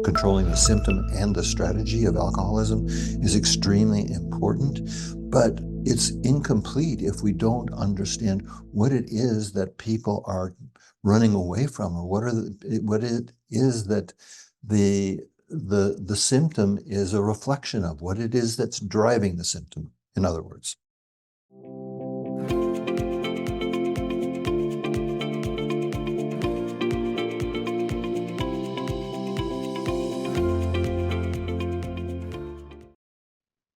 controlling the symptom and the strategy of alcoholism is extremely important, but it's incomplete if we don't understand what it is that people are running away from, or what it is that the symptom is a reflection of, what it is that's driving the symptom, in other words.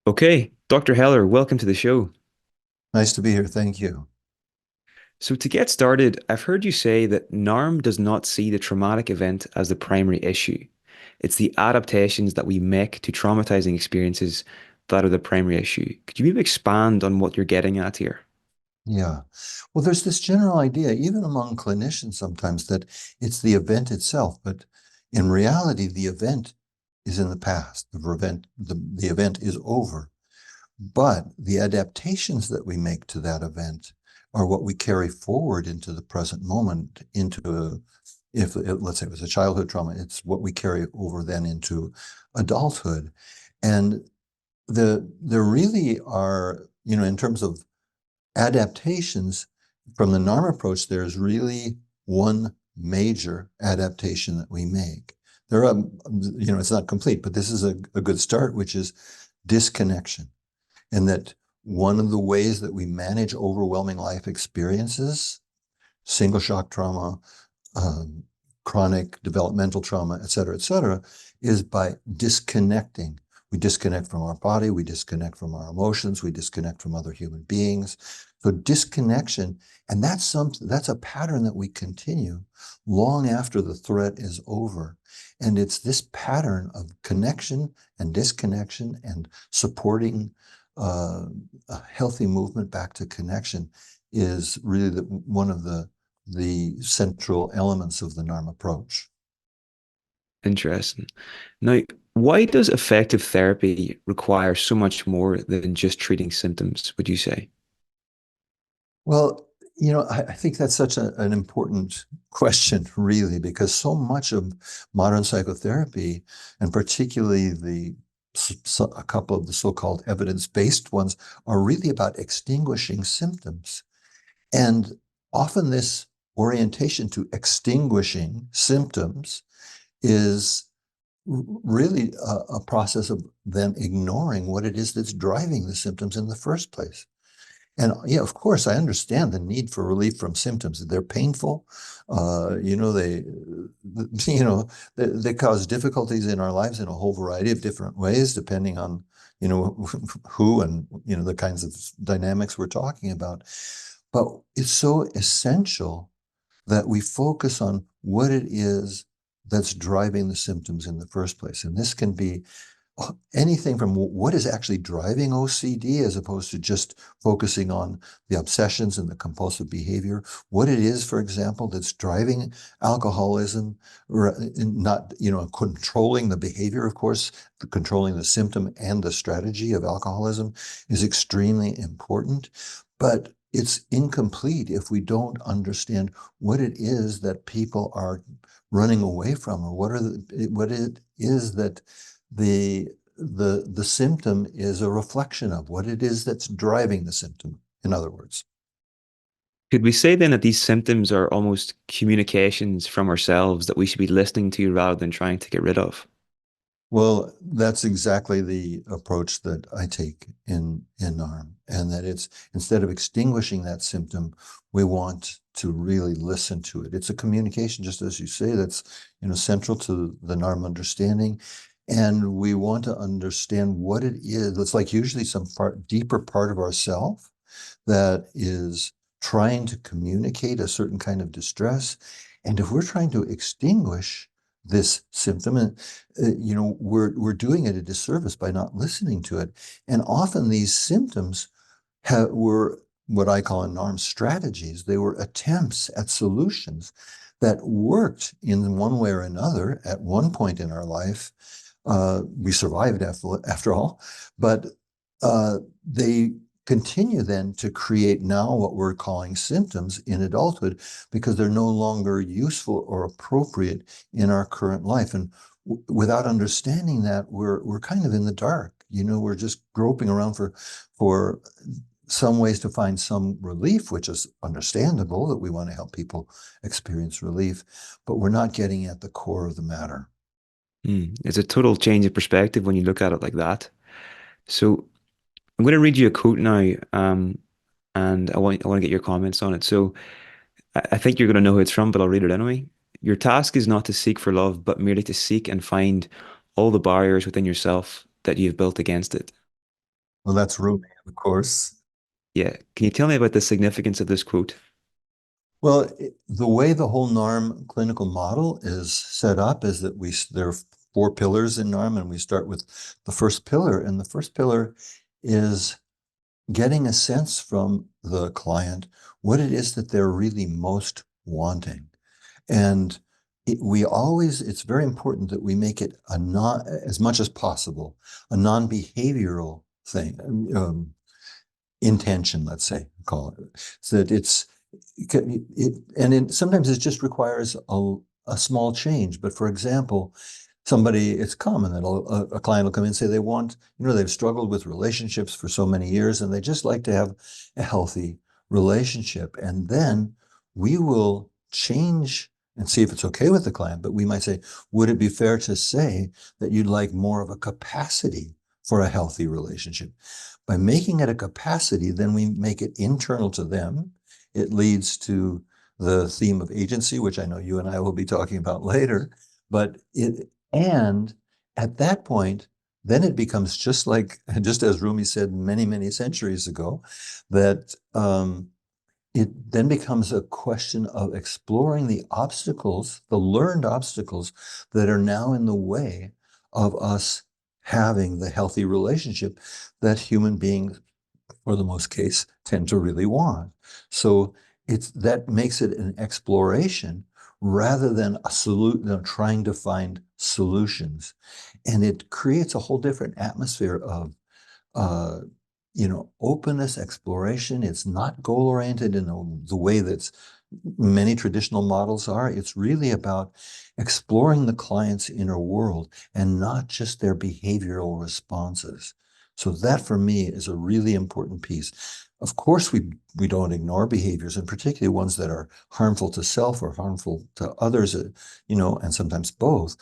Okay, Dr. Heller, welcome to the show. Nice to be here. Thank you. So, to get started, I've heard you say that NARM does not see the traumatic event as the primary issue. It's the adaptations that we make to traumatizing experiences that are the primary issue. Could you maybe expand on what you're getting at here? Yeah. Well, there's this general idea, even among clinicians sometimes, that it's the event itself, but in reality, the event is in the past. The event is over. But the adaptations that we make to that event are what we carry forward into the present moment, if let's say it was a childhood trauma, it's what we carry over then into adulthood. And there really are, in terms of adaptations from the NARM approach, there's really one major adaptation that we make. There are, it's not complete, but this is a good start, which is disconnection. And that one of the ways that we manage overwhelming life experiences, single shock trauma, chronic developmental trauma, et cetera, is by disconnecting. We disconnect from our body, we disconnect from our emotions, we disconnect from other human beings. So disconnection, and that's a pattern that we continue long after the threat is over. And it's this pattern of connection and disconnection and supporting a healthy movement back to connection is really one of the central elements of the NARM approach. Interesting. Now, why does effective therapy require so much more than just treating symptoms, would you say? Well, I think that's such an important question, really, because so much of modern psychotherapy, and particularly a couple of the so-called evidence-based ones, are really about extinguishing symptoms. And often this orientation to extinguishing symptoms is really a process of then ignoring what it is that's driving the symptoms in the first place. And yeah, of course, I understand the need for relief from symptoms. They're painful. They cause difficulties in our lives in a whole variety of different ways, depending on, who and, the kinds of dynamics we're talking about. But it's so essential that we focus on what it is that's driving the symptoms in the first place. And this can be anything from what is actually driving OCD, as opposed to just focusing on the obsessions and the compulsive behavior. What it is, for example, that's driving alcoholism, not, controlling the behavior, of course, controlling the symptom and the strategy of alcoholism is extremely important. But it's incomplete if we don't understand what it is that people are running away from, or what it is that the symptom is a reflection of, what it is that's driving the symptom, in other words. Could we say then that these symptoms are almost communications from ourselves that we should be listening to rather than trying to get rid of? Well, that's exactly the approach that I take in NARM, and that it's, instead of extinguishing that symptom, we want to really listen to it. It's a communication, just as you say, that's, central to the NARM understanding. And we want to understand what it is. It's like usually some deeper part of ourself that is trying to communicate a certain kind of distress. And if we're trying to extinguish this symptom, and we're doing it a disservice by not listening to it. And often these symptoms were what I call in NARM strategies. They were attempts at solutions that worked in one way or another at one point in our life. We survived after all, but they continue then to create now what we're calling symptoms in adulthood, because they're no longer useful or appropriate in our current life. And without understanding that, we're kind of in the dark. We're just groping around for some ways to find some relief, which is understandable that we want to help people experience relief, but we're not getting at the core of the matter. It's a total change of perspective when you look at it like that. So I'm going to read you a quote now, and I want to get your comments on it. So I think you're going to know who it's from, but I'll read it anyway. Your task is not to seek for love, but merely to seek and find all the barriers within yourself that you have built against it. Well, that's Rumi, of course. Yeah. Can you tell me about the significance of this quote? Well, the way the whole NARM clinical model is set up is that there are 4 pillars in NARM, and we start with the first pillar. And the first pillar is getting a sense from the client what it is that they're really most wanting. And it's very important that we make it as much as possible, a non-behavioral thing, intention, let's say, call it. So that sometimes it just requires a small change. But for example, it's common that a client will come in and say they've struggled with relationships for so many years and they just like to have a healthy relationship. And then we will change and see if it's okay with the client. But we might say, would it be fair to say that you'd like more of a capacity for a healthy relationship? By making it a capacity, then we make it internal to them. It leads to the theme of agency, which I know you and I will be talking about later. And at that point, then it becomes just as Rumi said many, many centuries ago, that it then becomes a question of exploring the obstacles, the learned obstacles that are now in the way of us having the healthy relationship that human beings, for the most case, tend to really want. So that makes it an exploration rather than trying to find solutions. And it creates a whole different atmosphere of uh, openness, exploration. It's not goal-oriented in the way that many traditional models are. It's really about exploring the client's inner world and not just their behavioral responses. So that for me is a really important piece. Of course, we don't ignore behaviors, and particularly ones that are harmful to self or harmful to others, and sometimes both.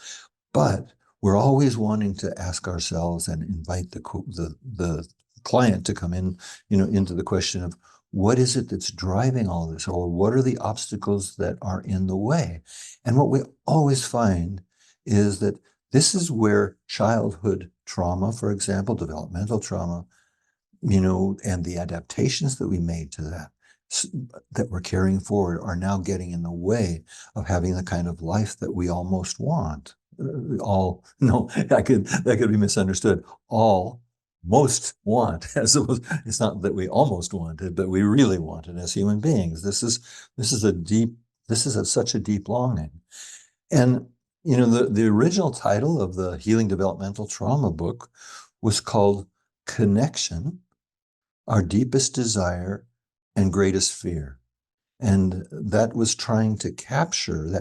But we're always wanting to ask ourselves and invite the client to come in, into the question of what is it that's driving all this, or what are the obstacles that are in the way? And what we always find is that this is where childhood trauma, for example, developmental trauma, and the adaptations that we made to that we're carrying forward are now getting in the way of having the kind of life that we almost want. No, that could be misunderstood. All most want, as opposed, it's not that we almost want it, but we really want it as human beings. This is such a deep longing. And the original title of the Healing Developmental Trauma book was called Connection, Our Deepest Desire and Greatest Fear. And that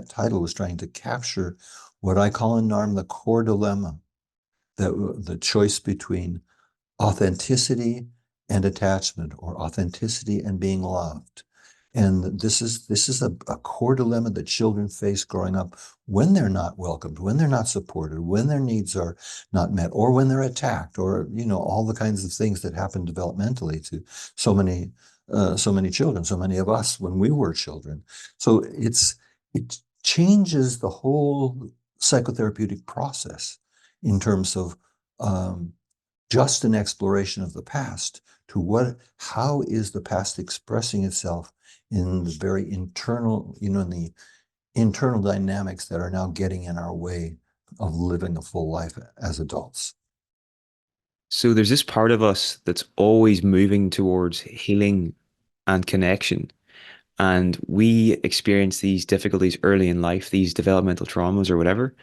title was trying to capture what I call in NARM the core dilemma, the choice between authenticity and attachment, or authenticity and being loved. And this is a core dilemma that children face growing up when they're not welcomed, when they're not supported, when their needs are not met, or when they're attacked, or all the kinds of things that happen developmentally to so many children, so many of us when we were children. So it changes the whole psychotherapeutic process in terms of just an exploration of the past to how is the past expressing itself in the very internal, in the internal dynamics that are now getting in our way of living a full life as adults. So there's this part of us that's always moving towards healing and connection. And we experience these difficulties early in life, these developmental traumas or whatever.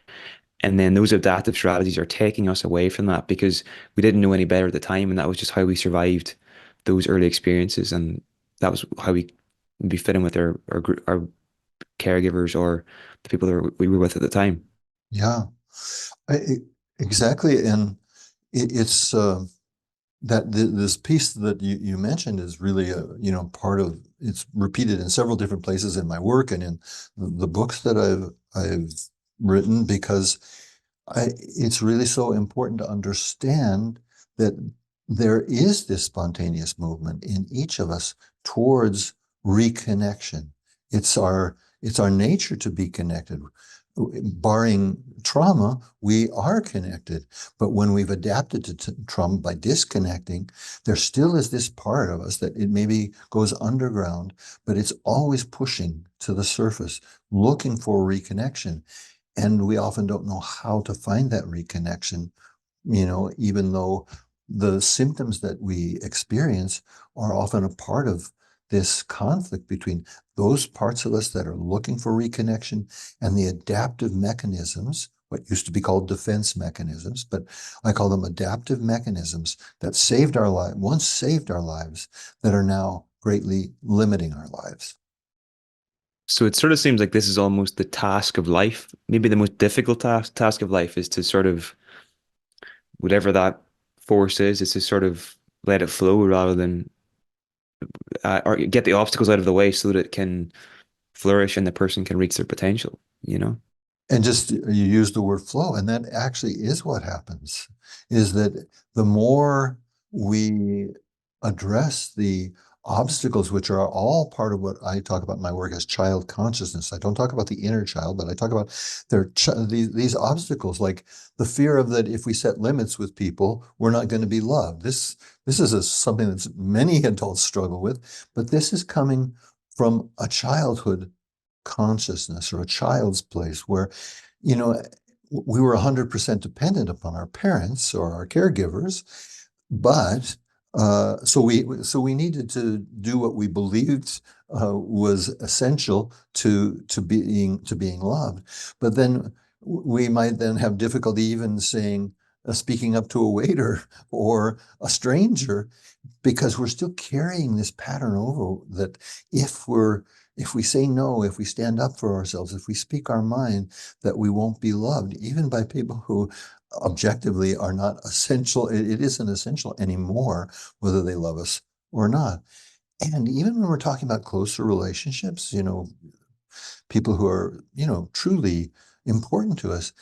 And then those adaptive strategies are taking us away from that because we didn't know any better at the time. And that was just how we survived those early experiences. And that was how we be fitting with our caregivers or the people that we were with at the time. Yeah. I- exactly. And it's this piece that you mentioned is really a, part of, it's repeated in several different places in my work and in the books that I've written, because it's really so important to understand that there is this spontaneous movement in each of us towards reconnection. It's our nature to be connected. Barring trauma, we are connected. But when we've adapted to trauma by disconnecting, there still is this part of us that it maybe goes underground, but it's always pushing to the surface, looking for reconnection. And we often don't know how to find that reconnection, even though the symptoms that we experience are often a part of this conflict between those parts of us that are looking for reconnection and the adaptive mechanisms, what used to be called defense mechanisms, but I call them adaptive mechanisms that once saved our lives, that are now greatly limiting our lives. So it sort of seems like this is almost the task of life. Maybe the most difficult task of life is to sort of, whatever that force is to sort of let it flow rather than or get the obstacles out of the way so that it can flourish and the person can reach their potential, you know? And just you use the word flow, and that actually is what happens, is that the more we address the obstacles, which are all part of what I talk about in my work as child consciousness. I don't talk about the inner child, but I talk about these obstacles, like the fear of that if we set limits with people, we're not going to be loved. This is something that many adults struggle with, but this is coming from a childhood consciousness or a child's place where, you know, we were 100% dependent upon our parents or our caregivers, but so we needed to do what we believed was essential to being loved. But then we might then have difficulty even saying speaking up to a waiter or a stranger, because we're still carrying this pattern over that if we say no, if we stand up for ourselves, if we speak our mind, that we won't be loved, even by people who objectively are not essential. It isn't essential anymore whether they love us or not. And even when we're talking about closer relationships, people who are, truly important to us,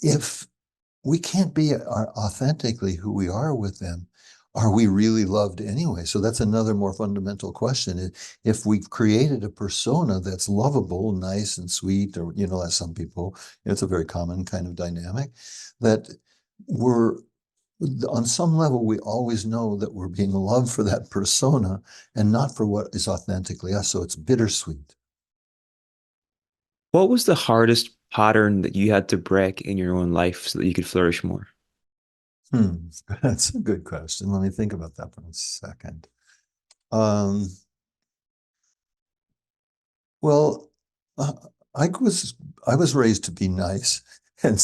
if we can't be authentically who we are with them, are we really loved anyway? So that's another more fundamental question. If we've created a persona that's lovable, nice and sweet, or, as some people, it's a very common kind of dynamic, that we're, on some level, we always know that we're being loved for that persona and not for what is authentically us. So it's bittersweet. What was the hardest pattern that you had to break in your own life so that you could flourish more? Hmm. That's a good question. Let me think about that for a second. Um, Well, uh, I was I was raised to be nice and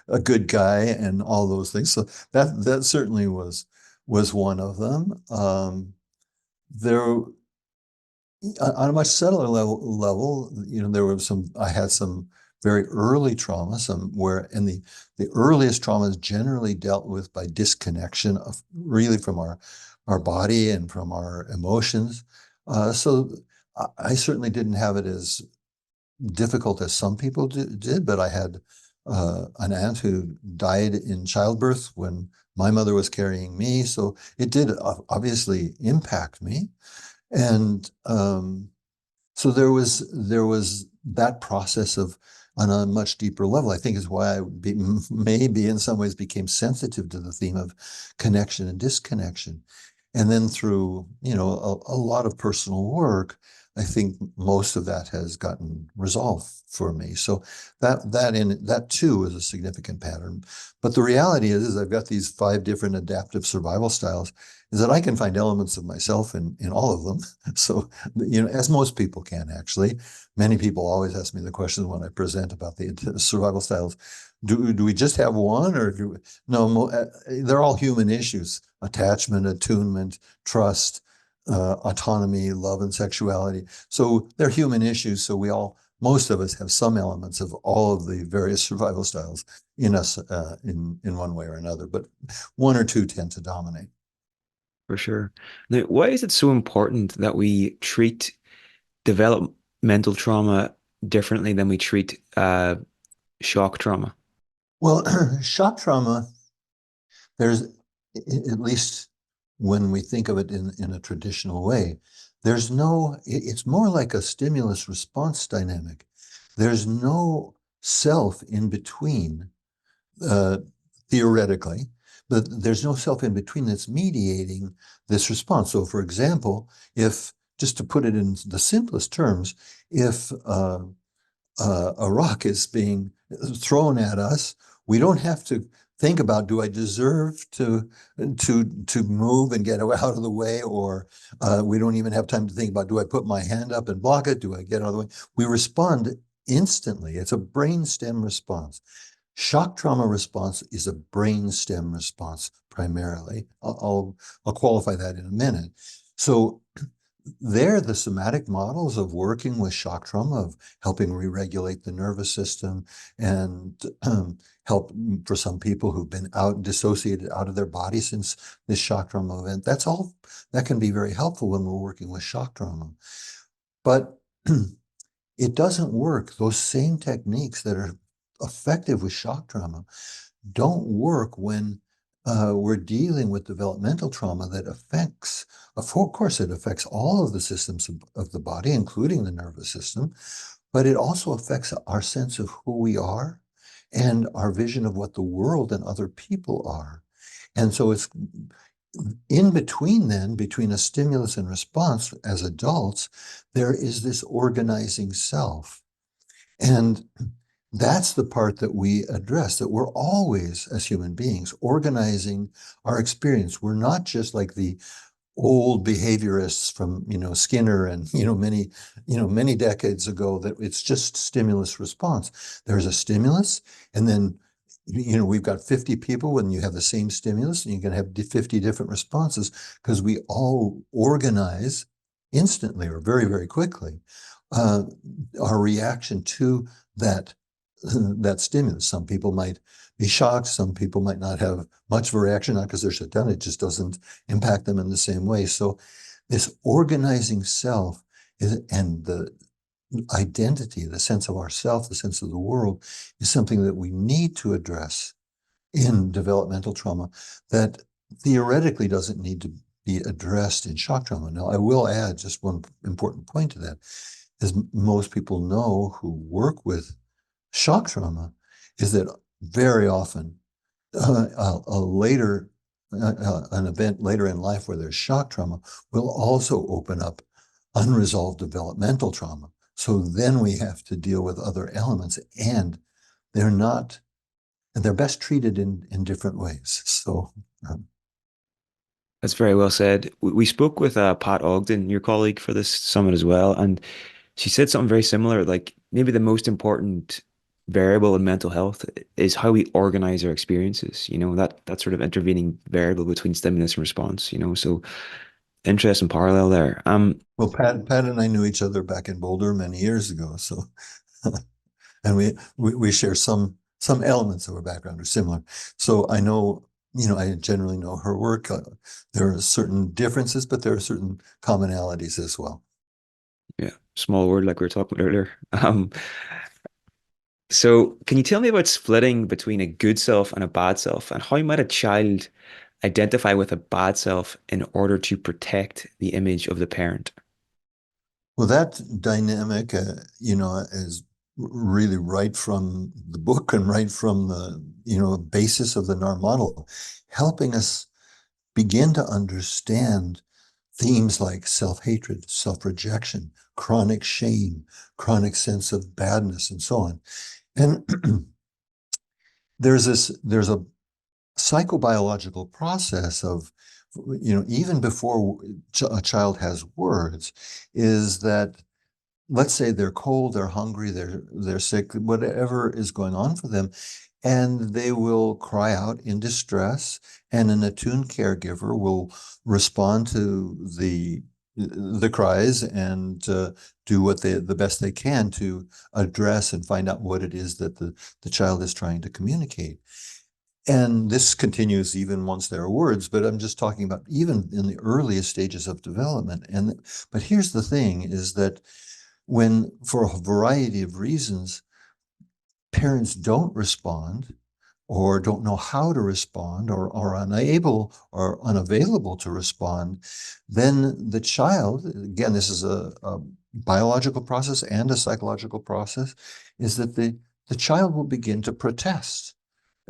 a good guy and all those things. So that certainly was one of them. There on a much subtler level, there were I had some very early trauma, some where and the earliest trauma is generally dealt with by disconnection of really from our body and from our emotions. So I certainly didn't have it as difficult as some people did, but I had an aunt who died in childbirth when my mother was carrying me. So it did obviously impact me. And so there was that process of on a much deeper level, I think is why maybe in some ways became sensitive to the theme of connection and disconnection. And then through, a lot of personal work, I think most of that has gotten resolved for me. So that too is a significant pattern. But the reality is I've got these 5 different adaptive survival styles, is that I can find elements of myself in all of them. So, as most people can actually. Many people always ask me the question when I present about the survival styles, do we just have one, or no, they're all human issues: attachment, attunement, trust, autonomy, love, and sexuality. So they're human issues. So we all most of us have some elements of all of the various survival styles in us in one way or another, but one or two tend to dominate. For sure. Now, why is it so important that we treat developmental trauma differently than we treat shock trauma? Well, shock trauma, there's at least when we think of it in a traditional way, there's no, it's more like a stimulus response dynamic. There's no self in between, uh, theoretically, but there's no self in between that's mediating this response. So, for example, if, just to put it in the simplest terms, if a rock is being thrown at us, we don't have to think about, do I deserve to move and get out of the way, or we don't even have time to think about, do I put my hand up and block it? Do I get out of the way? We respond instantly. It's a brainstem response. Shock trauma response is a brainstem response primarily. I'll qualify that in a minute. So they're the somatic models of working with shock trauma, of helping re-regulate the nervous system and help for some people who've been dissociated out of their body since this shock trauma event. That's all that can be very helpful when we're working with shock trauma. But it doesn't work. Those same techniques that are effective with shock trauma don't work when we're dealing with developmental trauma that affects, of course, it affects all of the systems of the body, including the nervous system, but it also affects our sense of who we are and our vision of what the world and other people are. And so it's in between then, between a stimulus and response as adults, there is this organizing self. And that's the part that we address, that we're always, as human beings, organizing our experience. We're not just like the old behaviorists from, Skinner and, many decades ago, that it's just stimulus response. There's a stimulus, and then, we've got 50 people when you have the same stimulus, and you can have 50 different responses because we all organize instantly or very, very quickly our reaction to that that stimulus. Some people might be shocked. Some people might not have much of a reaction, not because they're shut down. It just doesn't impact them in the same way. So this organizing self and the identity, the sense of ourself, the sense of the world, is something that we need to address in developmental trauma that theoretically doesn't need to be addressed in shock trauma. Now, I will add just one important point to that, as most people know who work with shock trauma, is that very often an event later in life where there's shock trauma will also open up unresolved developmental trauma. So then we have to deal with other elements, and they're not, and they're best treated in different ways. So That's very well said. We spoke with Pat Ogden, your colleague, for this summit as well, and she said something very similar. Like maybe the most important variable in mental health is how we organize our experiences. That sort of intervening variable between stimulus and response. So interesting parallel there. Well, Pat and I knew each other back in Boulder many years ago. So, and we share some elements of our background are similar. So I know, I generally know her work. There are certain differences, but there are certain commonalities as well. Yeah, small word like we were talking about earlier. So can you tell me about splitting between a good self and a bad self, and how might a child identify with a bad self in order to protect the image of the parent? Well, that dynamic, is really right from the book and right from the, basis of the NAR model, helping us begin to understand themes like self-hatred, self-rejection, chronic shame, chronic sense of badness, and so on. And there's a psychobiological process of, even before a child has words, is that, let's say they're cold, they're hungry, they're sick, whatever is going on for them, and they will cry out in distress, and an attuned caregiver will respond to the the cries and do what the best they can to address and find out what it is that the child is trying to communicate. And this continues even once there are words, but I'm just talking about even in the earliest stages of development. But here's the thing is that when, for a variety of reasons, parents don't respond or don't know how to respond or are unable or unavailable to respond, then the child, again, this is a biological process and a psychological process, is that the child will begin to protest.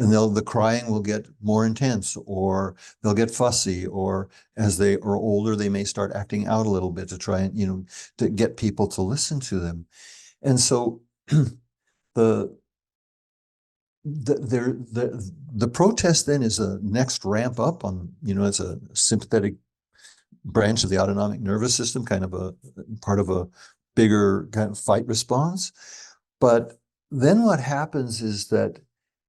And the crying will get more intense, or they'll get fussy, or as they are older, they may start acting out a little bit to try and, to get people to listen to them. And so the the protest then is a next ramp up on, it's a sympathetic branch of the autonomic nervous system, kind of a part of a bigger kind of fight response. But then what happens is that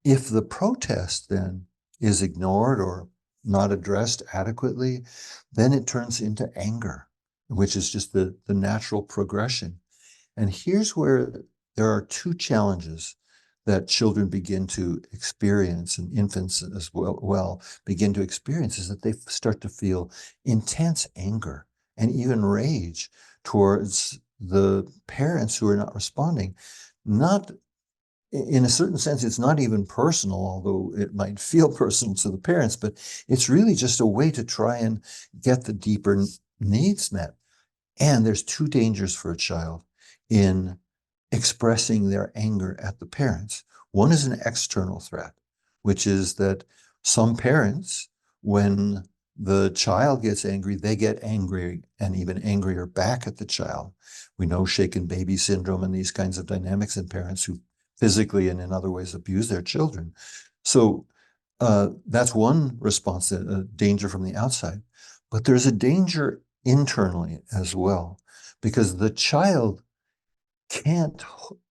if the protest then is ignored or not addressed adequately, then it turns into anger, which is just the natural progression. And here's where there are two challenges that children begin to experience, and infants as well begin to experience, is that they start to feel intense anger and even rage towards the parents who are not responding. Not in a certain sense, it's not even personal, although it might feel personal to the parents, but it's really just a way to try and get the deeper needs met. And there's two dangers for a child in expressing their anger at the parents. One is an external threat, which is that some parents, when the child gets angry, they get angry and even angrier back at the child. We know shaken baby syndrome and these kinds of dynamics in parents who physically and in other ways abuse their children. So that's one response, a danger from the outside. But there's a danger internally as well, because the child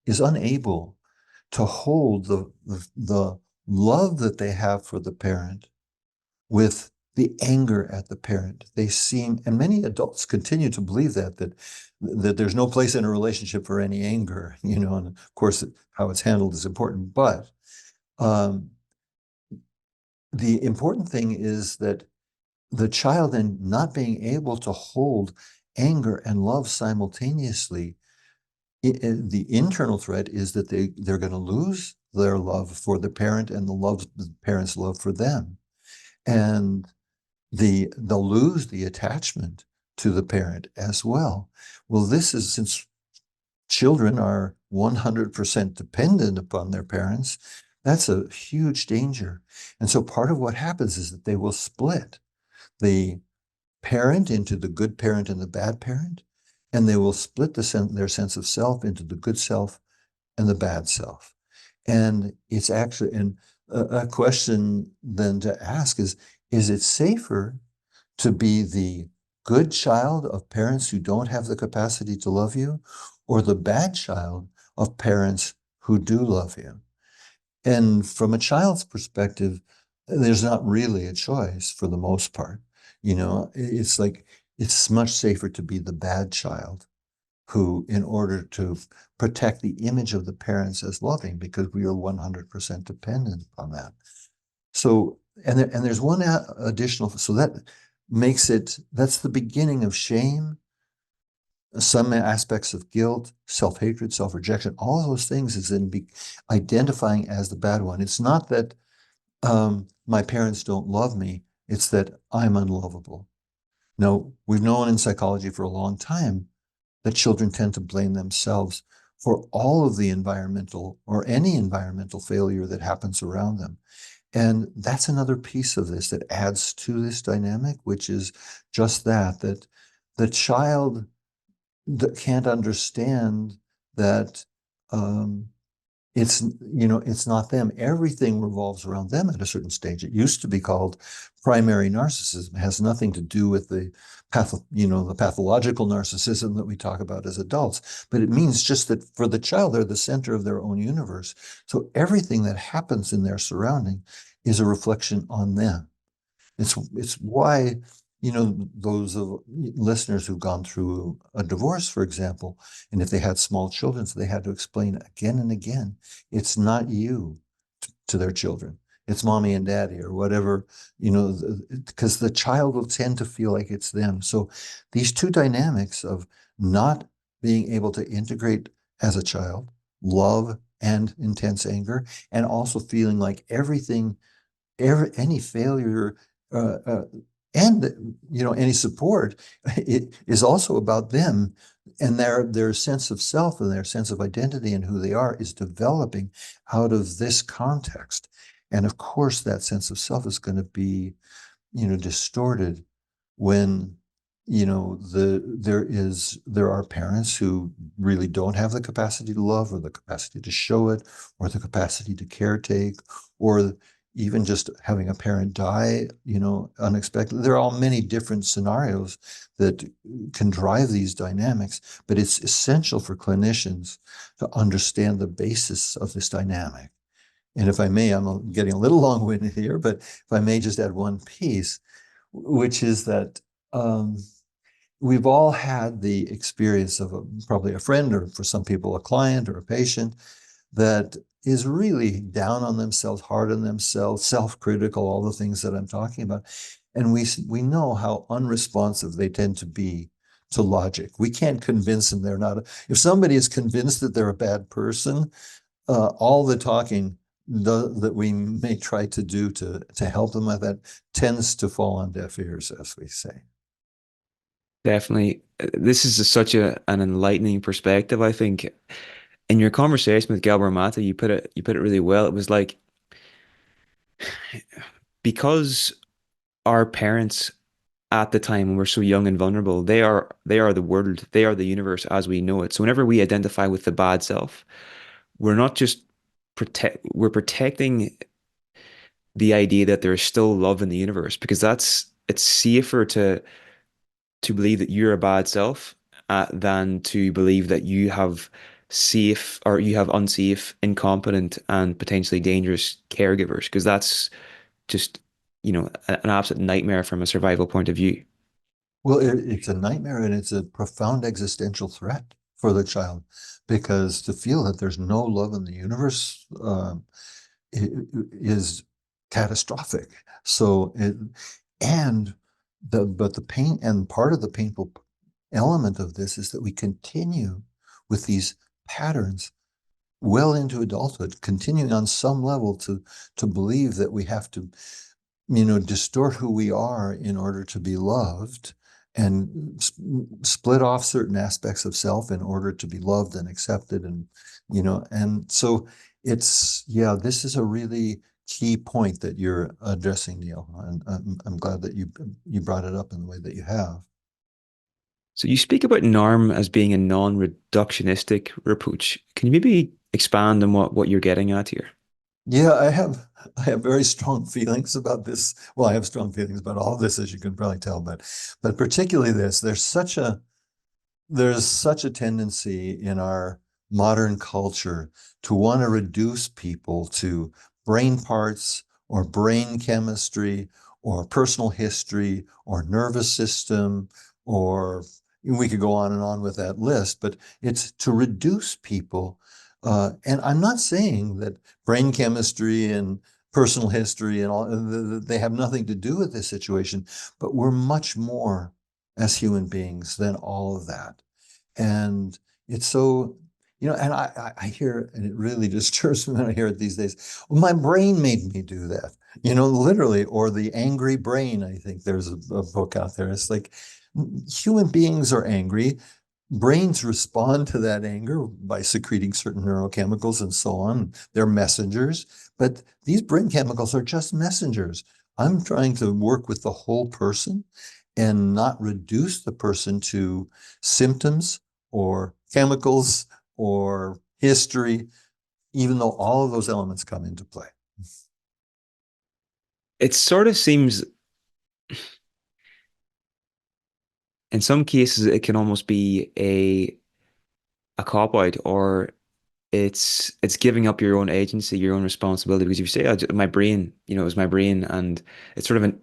is unable to hold the love that they have for the parent with the anger at the parent. They seem, and many adults continue to believe that there's no place in a relationship for any anger, and of course how it's handled is important. But the important thing is that the child then not being able to hold anger and love simultaneously, the internal threat is that they're going to lose their love for the parent and the parent's love for them. And they'll lose the attachment to the parent as well. Well, this is, since children are 100% dependent upon their parents, that's a huge danger. And so part of what happens is that they will split the parent into the good parent and the bad parent, and they will split their sense of self into the good self and the bad self. And it's actually, and a question then to ask is it safer to be the good child of parents who don't have the capacity to love you, or the bad child of parents who do love you? And from a child's perspective, there's not really a choice for the most part. It's like, it's much safer to be the bad child who, in order to protect the image of the parents as loving, because we are 100% dependent on that. So, and there's one additional, so that's the beginning of shame, some aspects of guilt, self-hatred, self-rejection. All of those things is in identifying as the bad one. It's not that my parents don't love me, it's that I'm unlovable. Now, we've known in psychology for a long time that children tend to blame themselves for all of the environmental or any environmental failure that happens around them. And that's another piece of this that adds to this dynamic, which is just that the child that can't understand that it's not them. Everything revolves around them at a certain stage. It used to be called primary narcissism. It has nothing to do with the pathological narcissism that we talk about as adults, but it means just that for the child, they're the center of their own universe. So everything that happens in their surrounding is a reflection on them. It's why those of listeners who've gone through a divorce, for example, and if they had small children, so they had to explain again and again, it's not you to their children. It's mommy and daddy or whatever, because the child will tend to feel like it's them. So these two dynamics of not being able to integrate as a child, love and intense anger, and also feeling like any failure uh, uh, and any support it is also about them, and their sense of self and their sense of identity and who they are is developing out of this context. And of course that sense of self is going to be distorted when there are parents who really don't have the capacity to love or the capacity to show it or the capacity to caretake, or even just having a parent die unexpectedly. There are all many different scenarios that can drive these dynamics, but it's essential for clinicians to understand the basis of this dynamic. And if I may, I'm getting a little long-winded here, but if I may just add one piece, which is that we've all had the experience of probably a friend, or for some people, a client or a patient that is really down on themselves, hard on themselves, self-critical, all the things that I'm talking about. And we know how unresponsive they tend to be to logic. We can't convince them they're not. If somebody is convinced that they're a bad person, all the talking that we may try to do to help them with that tends to fall on deaf ears, as we say. Definitely. This is an enlightening perspective, I think. In your conversation with Gabor Mata, you put it really well. It was like because our parents at the time when we're so young and vulnerable, they are the world, they are the universe as we know it. So whenever we identify with the bad self, we're not just we're protecting the idea that there is still love in the universe because it's safer to believe that you're a bad self than to believe that you have safe or you have unsafe, incompetent, and potentially dangerous caregivers because that's just, an absolute nightmare from a survival point of view. Well, it's a nightmare, and it's a profound existential threat for the child, because to feel that there's no love in the universe is catastrophic. So and but the pain, and part of the painful element of this is that we continue with these patterns well into adulthood, continuing on some level to believe that we have to distort who we are in order to be loved, and split off certain aspects of self in order to be loved and accepted. And so yeah, this is a really key point that you're addressing, Neil. And I'm glad that you brought it up in the way that you have. So you speak about NARM as being a non-reductionistic approach. Can you maybe expand on what you're getting at here? Yeah, I have very strong feelings about this. Well, I have strong feelings about all of this, as you can probably tell, but particularly this. There's such a tendency in our modern culture to want to reduce people to brain parts or brain chemistry or personal history or nervous system, or we could go on and on with that list, but it's to reduce people. And I'm not saying that brain chemistry and personal history and all, they have nothing to do with this situation, but we're much more as human beings than all of that. And it's so, and I hear, and it really disturbs me when I hear it these days. Well, my brain made me do that, literally, or the angry brain. I think there's a book out there. It's like human beings are angry. Brains respond to that anger by secreting certain neurochemicals and so on. They're messengers, but these brain chemicals are just messengers. I'm trying to work with the whole person and not reduce the person to symptoms or chemicals or history, even though all of those elements come into play. It sort of seems, in some cases, it can almost be a cop out, or it's giving up your own agency, your own responsibility. Because if you say, "Oh, my brain, it was my brain," and it's sort of an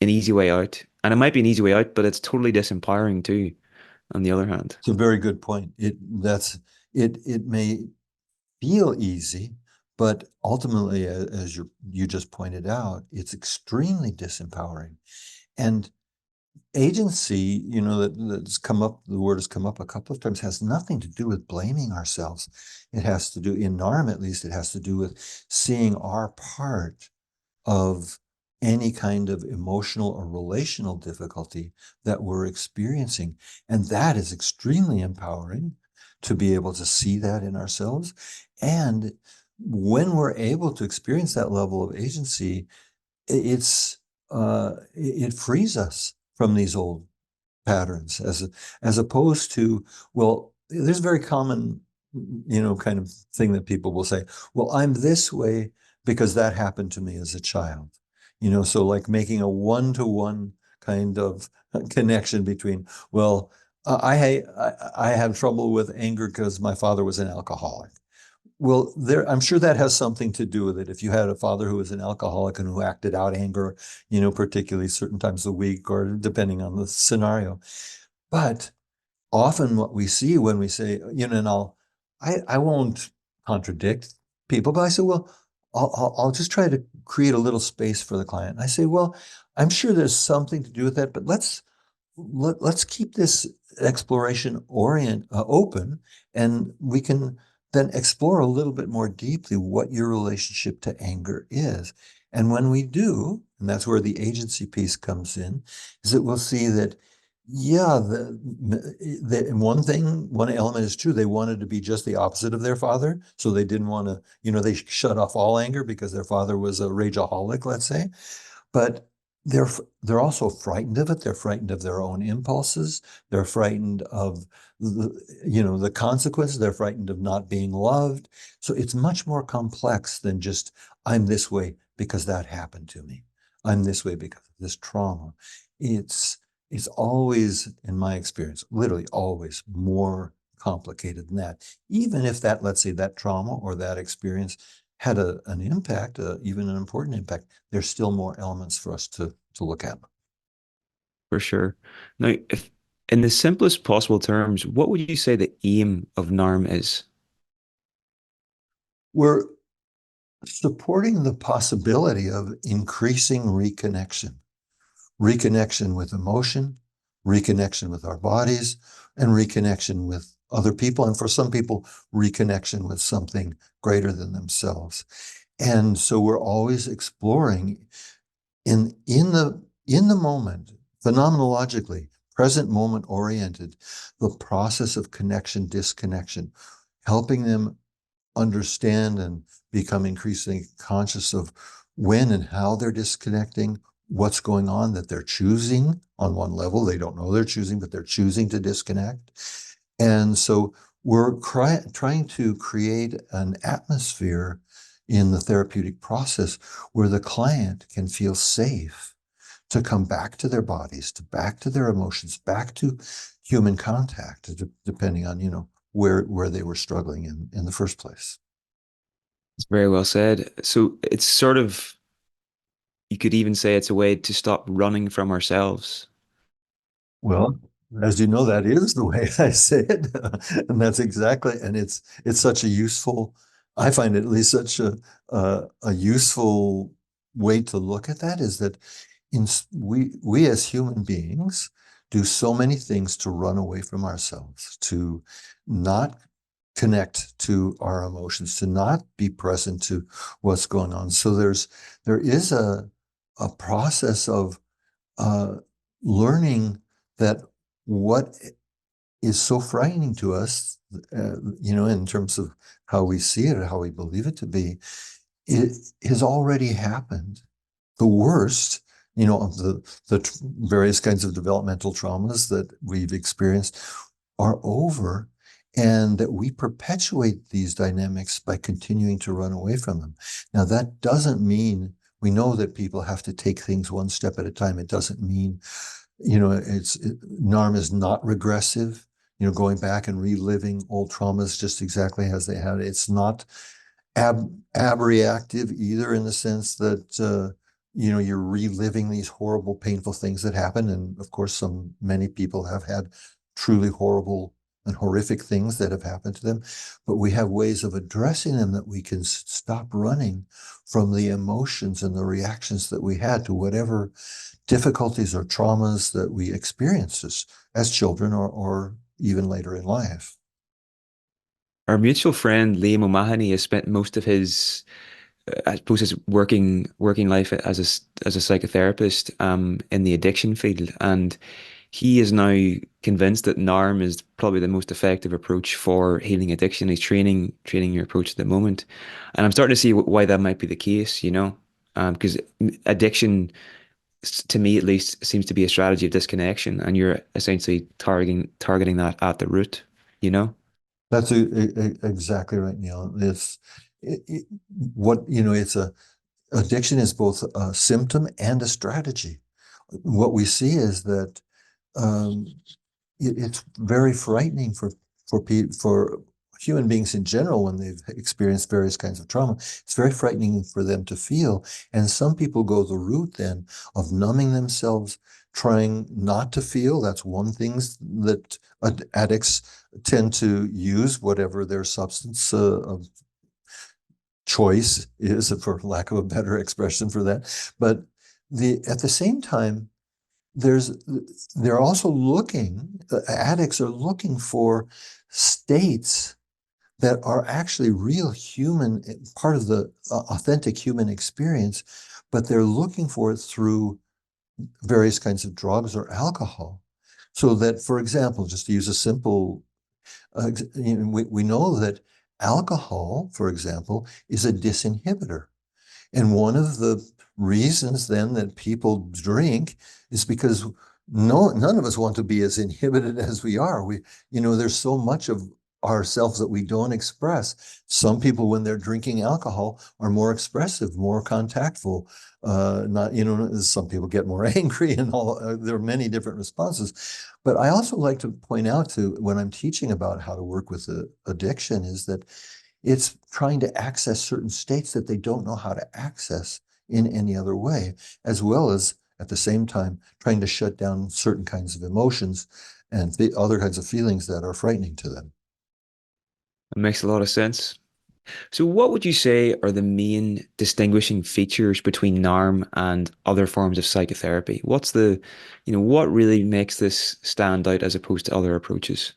easy way out. And it might be an easy way out, but it's totally disempowering too, on the other hand. It's a very good point. It may feel easy, but ultimately, as you just pointed out, it's extremely disempowering. And agency, that's come up, the word has come up a couple of times, has nothing to do with blaming ourselves. It has to do, in NARM at least, it has to do with seeing our part of any kind of emotional or relational difficulty that we're experiencing. And that is extremely empowering to be able to see that in ourselves. And when we're able to experience that level of agency, it frees us from these old patterns as opposed to, well, there's a very common, kind of thing that people will say, well, I'm this way because that happened to me as a child. So like making a one-to-one kind of connection between, well, I have trouble with anger because my father was an alcoholic. Well, I'm sure that has something to do with it. If you had a father who was an alcoholic and who acted out anger, particularly certain times of the week or depending on the scenario. But often what we see when we say, and I won't contradict people, but I say, well, I'll just try to create a little space for the client. I say, well, I'm sure there's something to do with that, but let's keep this exploration open, and we can then explore a little bit more deeply what your relationship to anger is. And when we do, and that's where the agency piece comes in, is that we'll see that, yeah, one element is true. They wanted to be just the opposite of their father. So they didn't want to, they shut off all anger because their father was a rageaholic, let's say. But they're also frightened of it. They're frightened of their own impulses. They're frightened of the consequences. They're frightened of not being loved. So it's much more complex than just, I'm this way because that happened to me. I'm this way because of this trauma. It's always, in my experience, literally always more complicated than that. Even if that, let's say, that trauma or that experience had an impact, even an important impact, there's still more elements for us to look at. For sure. Now, if in the simplest possible terms, what would you say the aim of NARM is? We're supporting the possibility of increasing reconnection with emotion, reconnection with our bodies, and reconnection with other people. And for some people, reconnection with something greater than themselves. And so we're always exploring in the moment, phenomenologically, present moment oriented, the process of connection, disconnection, helping them understand and become increasingly conscious of when and how they're disconnecting, what's going on, that they're choosing on one level. They don't know they're choosing, but they're choosing to disconnect. And so we're trying to create an atmosphere in the therapeutic process where the client can feel safe to come back to their bodies, back to their emotions, back to human contact, depending on, where they were struggling in the first place. It's very well said. So it's sort of, you could even say it's a way to stop running from ourselves. Well, as you know, that is the way I say it. And that's exactly, and it's such a useful, I find it at least such a useful way to look at that, is that we as human beings do so many things to run away from ourselves, to not connect to our emotions, to not be present to what's going on. So there is a process of uh, learning that what is so frightening to us, in terms of how we see it or how we believe it to be, it has already happened. The worst, of the various kinds of developmental traumas that we've experienced are over, and that we perpetuate these dynamics by continuing to run away from them. Now, that doesn't mean, we know that people have to take things one step at a time. It doesn't mean, NARM is not regressive, going back and reliving old traumas just exactly as they had. It's not abreactive either, in the sense that you're reliving these horrible, painful things that happen. And of course, many people have had truly horrible and horrific things that have happened to them. But we have ways of addressing them that we can stop running from the emotions and the reactions that we had to whatever difficulties or traumas that we experienced as children or even later in life. Our mutual friend Liam O'Mahony has spent most of his, I suppose, his working life as as a psychotherapist in the addiction field, and he is now convinced that NARM is probably the most effective approach for healing addiction. He's training your approach at the moment, and I'm starting to see why that might be the case. Because addiction, to me at least, seems to be a strategy of disconnection, and you're essentially targeting that at the root. You know. That's exactly right, Neil. It's addiction is both a symptom and a strategy. What we see is that um, it's very frightening for human beings in general when they've experienced various kinds of trauma. It's very frightening for them to feel. And some people go the route then of numbing themselves, trying not to feel. That's one thing that addicts tend to use, whatever their substance of choice is, for lack of a better expression for that. But at the same time, they're also looking, addicts are looking for states that are actually real human, part of the authentic human experience, but they're looking for it through various kinds of drugs or alcohol. So that, for example, just to use a simple, we know that alcohol, for example, is a disinhibitor. And one of the reasons then that people drink is because none of us want to be as inhibited as we are. There's so much of ourselves that we don't express. Some people, when they're drinking alcohol, are more expressive, more contactful. Not, some people get more angry and all. There are many different responses. But I also like to point out when I'm teaching about how to work with addiction is that it's trying to access certain states that they don't know how to access in any other way, as well as at the same time trying to shut down certain kinds of emotions and the other kinds of feelings that are frightening to them. It makes a lot of sense. So, what would you say are the main distinguishing features between NARM and other forms of psychotherapy? What really makes this stand out as opposed to other approaches?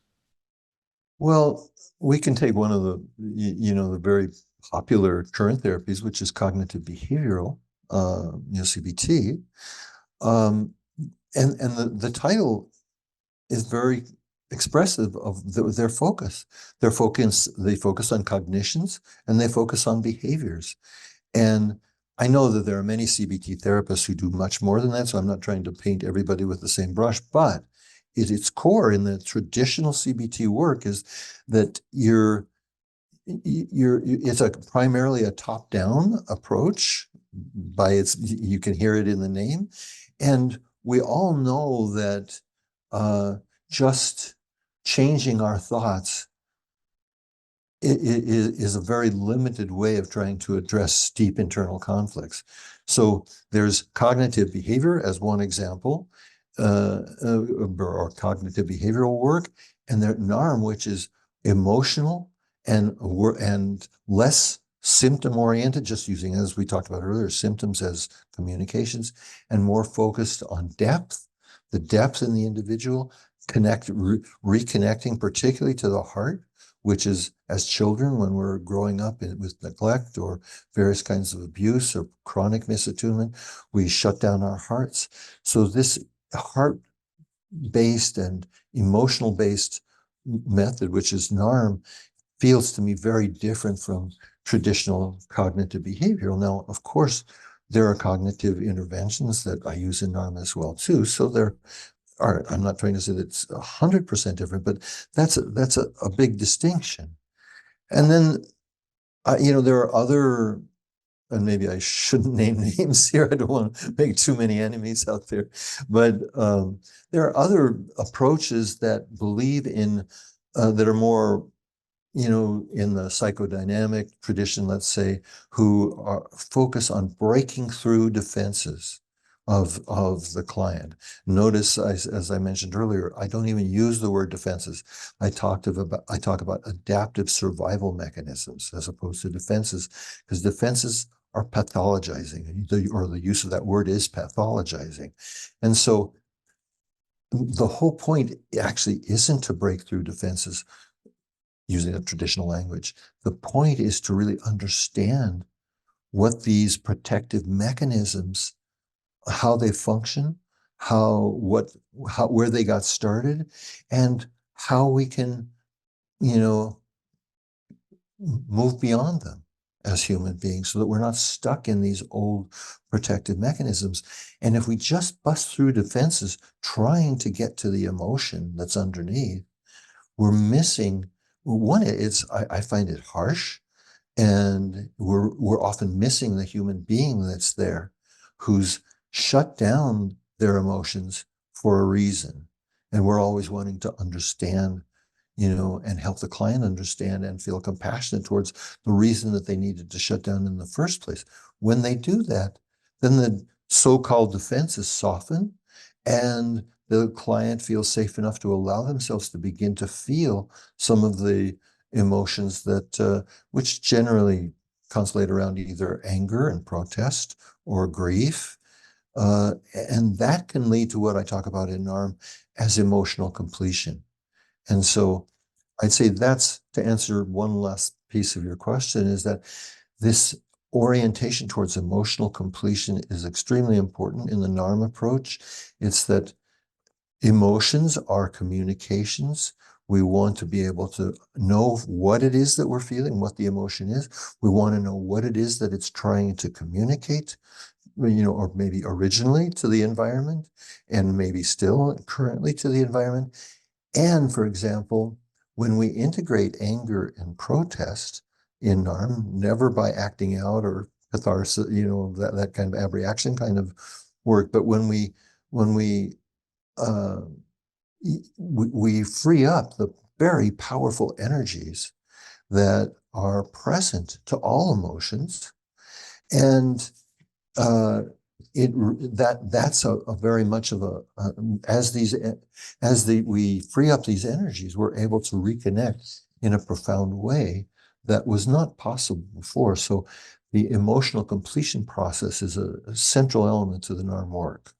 Well, we can take one of the very popular current therapies, which is cognitive behavioral, CBT. Um, and the title is very expressive of their focus. They focus on cognitions and they focus on behaviors. And I know that there are many CBT therapists who do much more than that, so I'm not trying to paint everybody with the same brush, but at its core in the traditional CBT work is that it's primarily a top-down approach. You can hear it in the name. And we all know that just changing our thoughts is a very limited way of trying to address deep internal conflicts. So there's cognitive behavior as one example, or cognitive behavioral work, and there's NARM, which is emotional and less symptom oriented, just using, as we talked about earlier, symptoms as communications, and more focused on the depth in the individual, reconnecting particularly to the heart, which is, as children, when we're growing up with neglect or various kinds of abuse or chronic misattunement, we shut down our hearts. So this heart-based and emotional-based method, which is NARM, feels to me very different from traditional cognitive behavioral. Now, of course, there are cognitive interventions that I use in NARM as well, too. So I'm not trying to say that it's 100% different, but that's a big distinction. And then, there are other, and maybe I shouldn't name names here. I don't want to make too many enemies out there, but there are other approaches that believe in, that are more, in the psychodynamic tradition, let's say, who are focus on breaking through defenses of the client. Notice, as I mentioned earlier, I don't even use the word defenses. I talk about adaptive survival mechanisms as opposed to defenses, because defenses are pathologizing, or the use of that word is pathologizing. And so the whole point actually isn't to break through defenses using a traditional language. The point is to really understand what these protective mechanisms, how they function, where they got started, and how we can, you know, move beyond them as human beings so that we're not stuck in these old protective mechanisms. And if we just bust through defenses trying to get to the emotion that's underneath, we're missing one. I find it harsh, and we're often missing the human being that's there, who's shut down their emotions for a reason. And we're always wanting to understand, and help the client understand and feel compassionate towards the reason that they needed to shut down in the first place. When they do that, then the so-called defenses soften, and the client feels safe enough to allow themselves to begin to feel some of the emotions that which generally constellate around either anger and protest or grief. And that can lead to what I talk about in NARM as emotional completion. And so I'd say that's, to answer one last piece of your question, is that this orientation towards emotional completion is extremely important in the NARM approach. It's that emotions are communications. We want to be able to know what it is that we're feeling, what the emotion is. We want to know what it is that it's trying to communicate, or maybe originally to the environment, and maybe still currently to the environment. And for example, when we integrate anger and protest in NARM, never by acting out or catharsis, that kind of abreaction kind of work, but when uh, we free up the very powerful energies that are present to all emotions, and uh, that's a very much of we free up these energies, we're able to reconnect in a profound way that was not possible before. So the emotional completion process is a central element to the NARM work.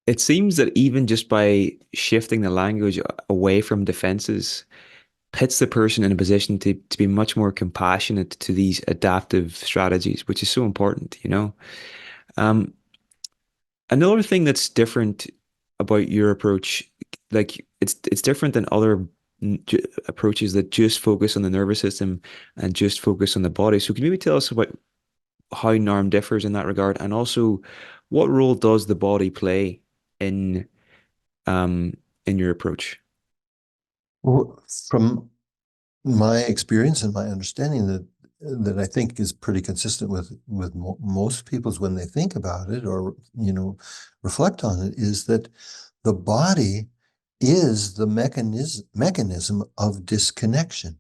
It seems that even just by shifting the language away from defenses puts the person in a position to be much more compassionate to these adaptive strategies, which is so important, you know? Um, Another thing that's different about your approach, like it's different than other approaches that just focus on the nervous system and just focus on the body. So can you maybe tell us about how NARM differs in that regard, and also what role does the body play in um in your approach? Well, from my experience and my understanding, that I think is pretty consistent with most people's when they think about it, or reflect on it, is that the body is the mechanism of disconnection.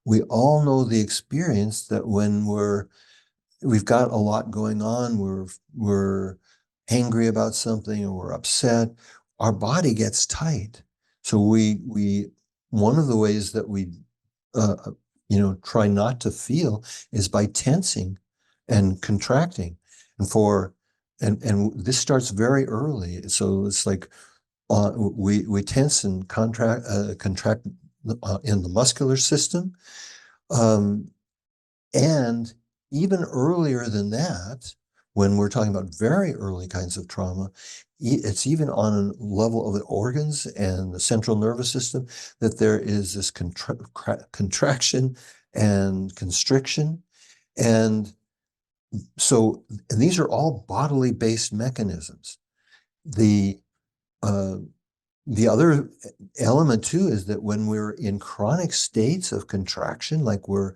We all know the experience that when we've got a lot going on, we're angry about something, or we're upset, our body gets tight. So we one of the ways that we uh, try not to feel is by tensing and contracting. And this starts very early. So it's like we tense and contract in the muscular system. Um, and even earlier than that, when we're talking about very early kinds of trauma, it's even on a level of the organs and the central nervous system that there is this contraction and constriction. And and these are all bodily based mechanisms. The uh, the other element too is that when we're in chronic states of contraction, like we're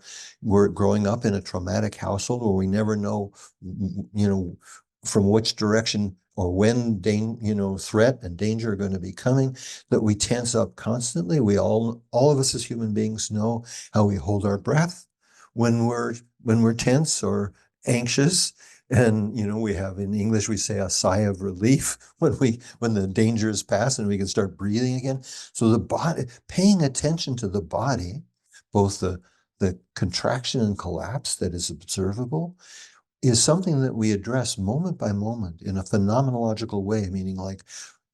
growing up in a traumatic household where we never know, from which direction or when threat and danger are going to be coming, that we tense up constantly. All of us as human beings know how we hold our breath when we're tense or anxious. And we have, in English we say, a sigh of relief when the danger is past and we can start breathing again. So the body, paying attention to the body, both the contraction and collapse that is observable, is something that we address moment by moment in a phenomenological way, meaning like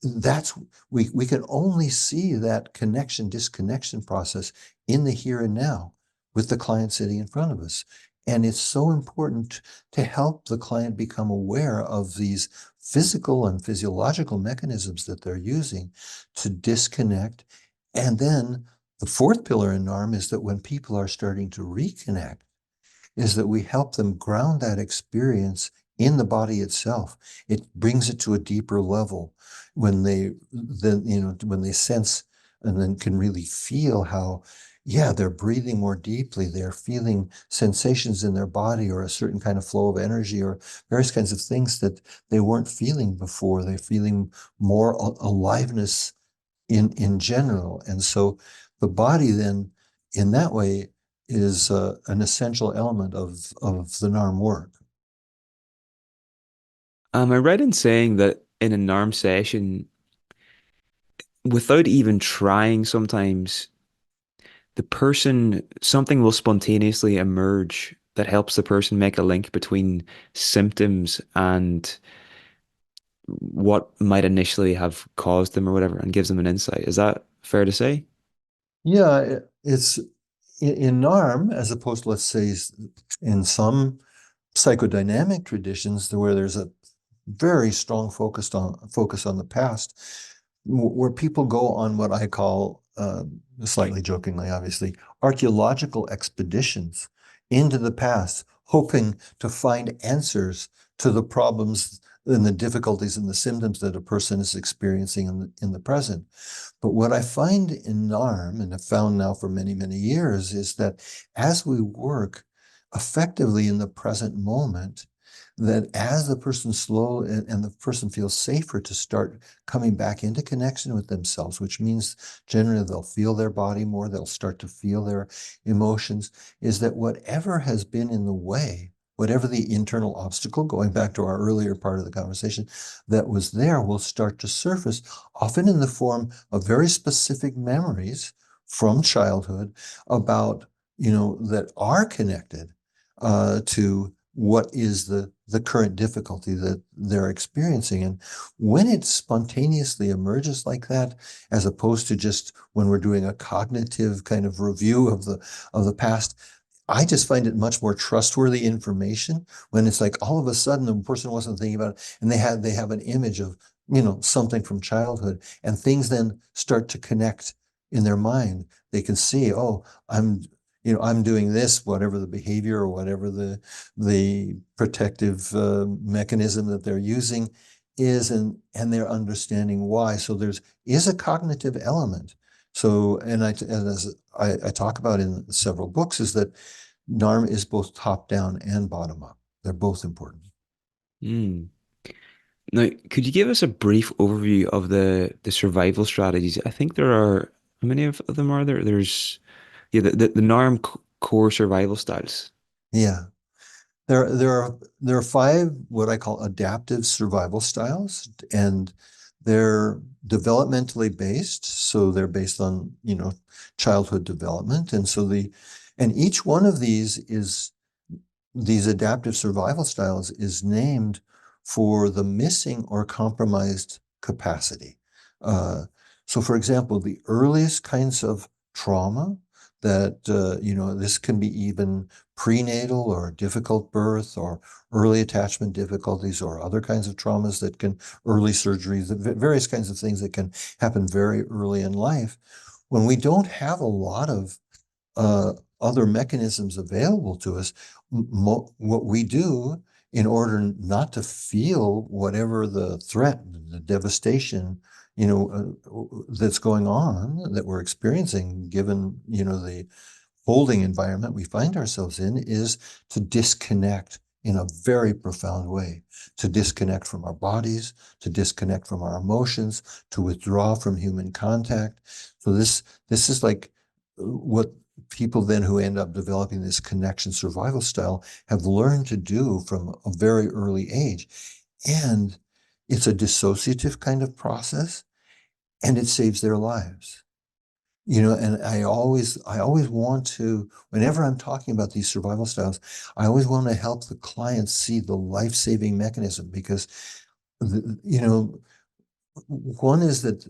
that's we can only see that connection disconnection process in the here and now with the client sitting in front of us. And it's so important to help the client become aware of these physical and physiological mechanisms that they're using to disconnect. And then the fourth pillar in NARM is that when people are starting to reconnect, is that we help them ground that experience in the body itself. It brings it to a deeper level when when they sense and then can really feel how, yeah, they're breathing more deeply. They're feeling sensations in their body or a certain kind of flow of energy or various kinds of things that they weren't feeling before. They're feeling more aliveness in general. And so the body then, in that way, is an essential element of the NARM work. Am I right in saying that in a NARM session, without even trying, sometimes something will spontaneously emerge that helps the person make a link between symptoms and what might initially have caused them or whatever and gives them an insight. Is that fair to say? Yeah, it's in NARM, as opposed to, let's say, in some psychodynamic traditions where there's a very strong focus on the past, where people go on what I call, slightly jokingly, obviously, archaeological expeditions into the past, hoping to find answers to the problems and the difficulties and the symptoms that a person is experiencing in the present. But what I find in NARM, and have found now for many, many years, is that as we work effectively in the present moment, that as the person and the person feels safer to start coming back into connection with themselves, which means generally they'll feel their body more, they'll start to feel their emotions, is that whatever has been in the way, whatever the internal obstacle, going back to our earlier part of the conversation, that was there will start to surface, often in the form of very specific memories from childhood about, that are connected to what is the current difficulty that they're experiencing. And when it spontaneously emerges like that, as opposed to just when we're doing a cognitive kind of review of the past, I just find it much more trustworthy information when it's like all of a sudden the person wasn't thinking about it and they have an image of, something from childhood, and things then start to connect in their mind. They can see, oh, I'm doing this, whatever the behavior or whatever the protective mechanism that they're using is, and they're understanding why. So is a cognitive element. So, and as I talk about in several books, is that NARM is both top down and bottom up. They're both important. Mm. Now, could you give us a brief overview of the survival strategies? I think there are, how many of them are there? Yeah, the NARM core survival styles. Yeah. There are five what I call adaptive survival styles, and they're developmentally based. So they're based on, childhood development. And each one of these adaptive survival styles is named for the missing or compromised capacity. So for example, the earliest kinds of trauma that, this can be even prenatal or difficult birth or early attachment difficulties or other kinds of traumas that can, early surgeries, various kinds of things that can happen very early in life. When we don't have a lot of other mechanisms available to us, what we do in order not to feel whatever the threat, the devastation, that's going on, that we're experiencing, given, the holding environment we find ourselves in, is to disconnect in a very profound way, to disconnect from our bodies, to disconnect from our emotions, to withdraw from human contact. So this is like what people then who end up developing this connection survival style have learned to do from a very early age. And it's a dissociative kind of process, and it saves their lives. And I always want to, whenever I'm talking about these survival styles, I always want to help the clients see the life-saving mechanism, because, one is that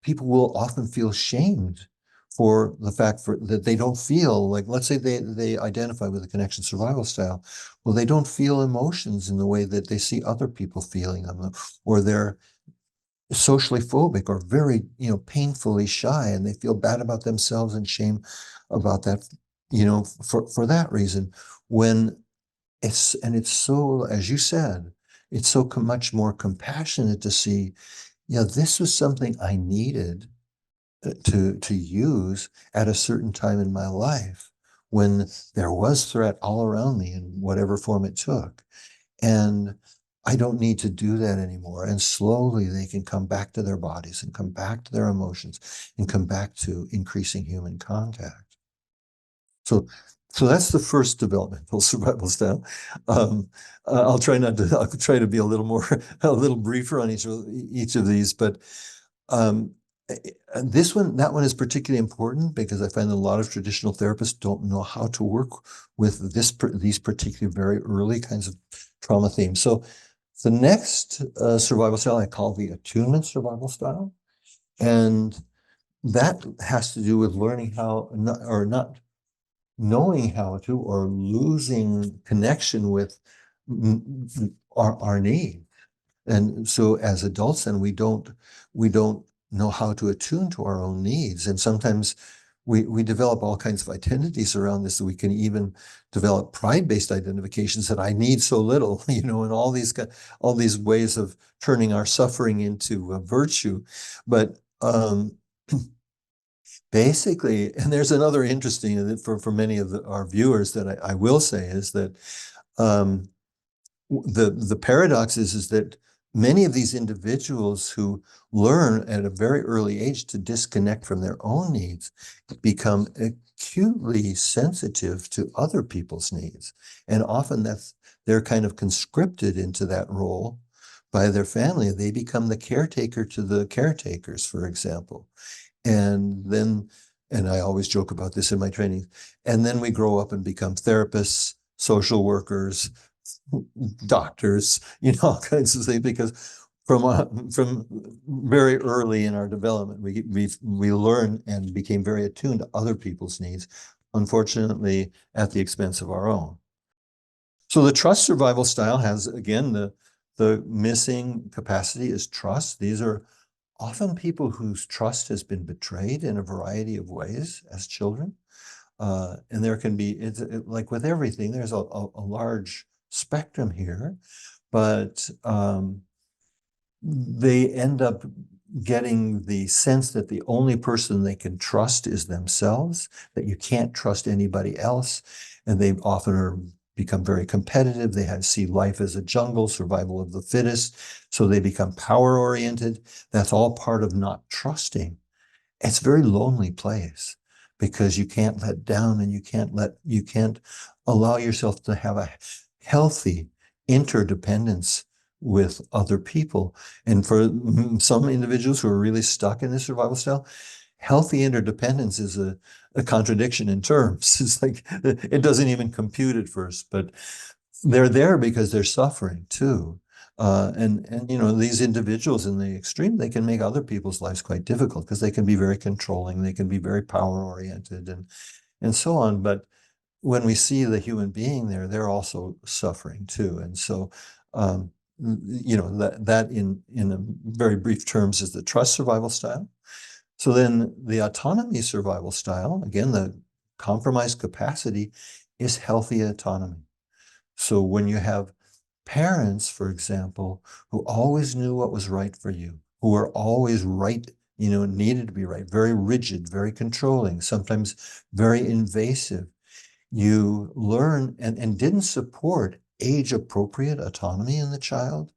people will often feel shamed for the fact that they don't feel like, let's say they identify with a connection survival style. Well, they don't feel emotions in the way that they see other people feeling them, or they're socially phobic or very, painfully shy, and they feel bad about themselves and shame about that, for that reason. When it's so, as you said, it's so much more compassionate to see, yeah, this was something I needed to use at a certain time in my life when there was threat all around me in whatever form it took. And I don't need to do that anymore. And slowly they can come back to their bodies and come back to their emotions and come back to increasing human contact. So, so that's the first developmental survival style. I'll try to be a little briefer on each of these, but um, that one is particularly important because I find that a lot of traditional therapists don't know how to work with these particular very early kinds of trauma themes. So the next survival style I call the attunement survival style. And that has to do with learning how, not knowing how to, or losing connection with our needs. And so as adults, then we don't know how to attune to our own needs. And sometimes we develop all kinds of identities around this. So we can even develop pride-based identifications that I need so little, and all these ways of turning our suffering into virtue. But basically, and there's another interesting for many of our viewers that I will say is that um, the paradox is that many of these individuals who learn at a very early age to disconnect from their own needs become acutely sensitive to other people's needs. And often they're kind of conscripted into that role by their family. They become the caretaker to the caretakers, for example. And I always joke about this in my training, and then we grow up and become therapists, social workers, doctors, all kinds of things, because from very early in our development, we learned and became very attuned to other people's needs, unfortunately, at the expense of our own. So the trust survival style has, again, the missing capacity is trust. These are often people whose trust has been betrayed in a variety of ways as children. And there can be, like with everything, there's a large spectrum here, but they end up getting the sense that the only person they can trust is themselves, that you can't trust anybody else. And they often become very competitive. They see life as a jungle, survival of the fittest. So they become power oriented. That's all part of not trusting. It's a very lonely place because you can't let down, and you can't allow yourself to have a healthy interdependence with other people. And for some individuals who are really stuck in this survival style, healthy interdependence is a contradiction in terms. It's like it doesn't even compute at first, but they're there because they're suffering too. And these individuals in the extreme, they can make other people's lives quite difficult because they can be very controlling, they can be very power oriented, and so on. But when we see the human being there, they're also suffering too. And so that in a very brief terms is the trust survival style. So then the autonomy survival style, again, the compromised capacity, is healthy autonomy. So when you have parents, for example, who always knew what was right for you, who were always right, needed to be right, very rigid, very controlling, sometimes very invasive, you learn and didn't support age-appropriate autonomy in the child.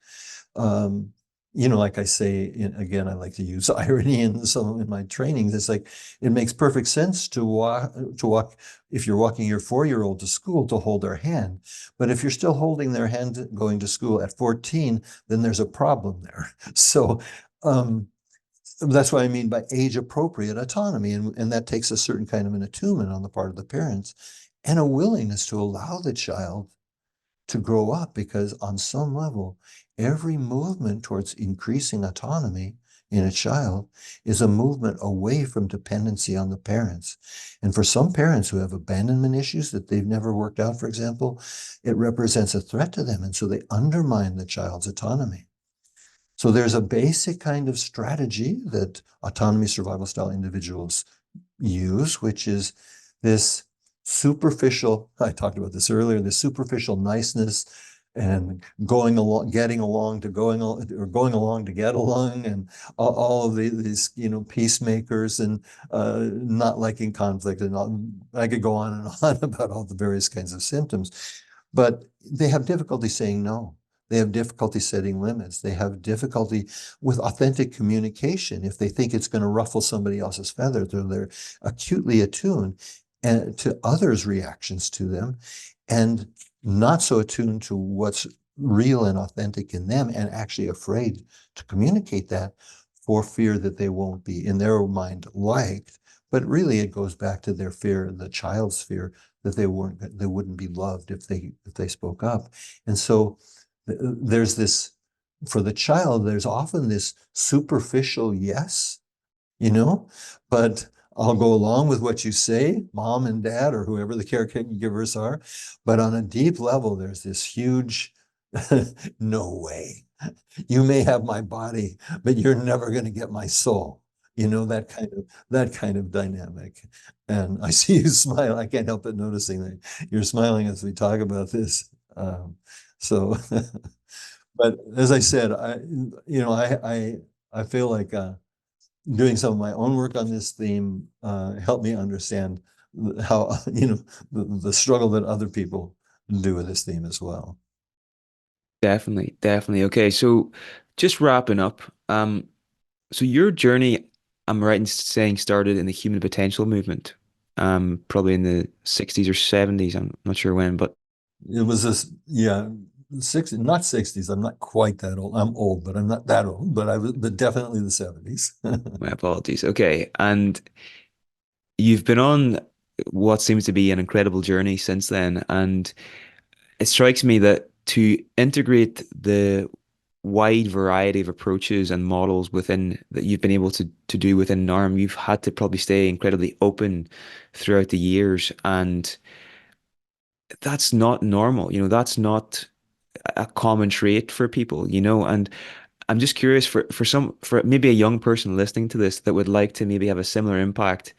Um, like I say, again, I like to use irony in some in my trainings. It's like it makes perfect sense to walk if you're walking your 4-year-old to school to hold their hand. But if you're still holding their hand going to school at 14, then there's a problem there. So that's what I mean by age-appropriate autonomy. And that takes a certain kind of an attunement on the part of the parents and a willingness to allow the child to grow up, because on some level, every movement towards increasing autonomy in a child is a movement away from dependency on the parents. And for some parents who have abandonment issues that they've never worked out, for example, it represents a threat to them. And so they undermine the child's autonomy. So there's a basic kind of strategy that autonomy survival style individuals use, which is this superficial, I talked about this earlier, this superficial niceness and going along, getting along to going, or going along to get along, and all of these, peacemakers, and not liking conflict. And I could go on and on about all the various kinds of symptoms, but they have difficulty saying no. They have difficulty setting limits. They have difficulty with authentic communication. If they think it's going to ruffle somebody else's feathers, they're acutely attuned to others' reactions to them, and not so attuned to what's real and authentic in them, and actually afraid to communicate that for fear that they won't be, in their mind, liked. But really, it goes back to their fear, the child's fear, that they wouldn't be loved if they spoke up. And so there's this, for the child, there's often this superficial yes, but I'll go along with what you say, mom and dad, or whoever the caregivers are. But on a deep level, there's this huge, no way. You may have my body, but you're never going to get my soul. That kind of dynamic. And I see you smile. I can't help but noticing that you're smiling as we talk about this. So, but as I said, I feel like doing some of my own work on this theme helped me understand how, the struggle that other people do with this theme as well. Definitely, definitely. Okay, so just wrapping up. So your journey, I'm right in saying, started in the human potential movement, probably in the 60s or 70s. I'm not sure when, but It was this, yeah, 60, not 60s. I'm not quite that old. I'm old, but I'm not that old. But definitely the 70s. my apologies. Okay, and you've been on what seems to be an incredible journey since then, and it strikes me that to integrate the wide variety of approaches and models within that you've been able to do within NARM, you've had to probably stay incredibly open throughout the years, and that's not normal. That's not a common trait for people, and I'm just curious for maybe a young person listening to this that would like to maybe have a similar impact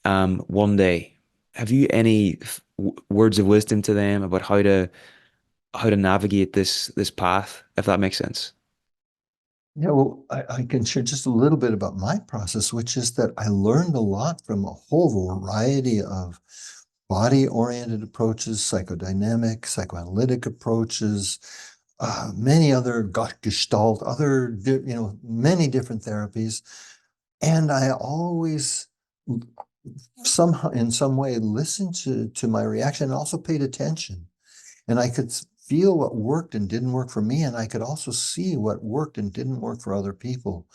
one day. Have you any words of wisdom to them about how to navigate this path, if that makes sense? Yeah, well, I can share just a little bit about my process, which is that I learned a lot from a whole variety of body-oriented approaches, psychodynamic, psychoanalytic approaches, many other Gestalt, many different therapies. And I always somehow, in some way, listened to my reaction and also paid attention. And I could feel what worked and didn't work for me, and I could also see what worked and didn't work for other people.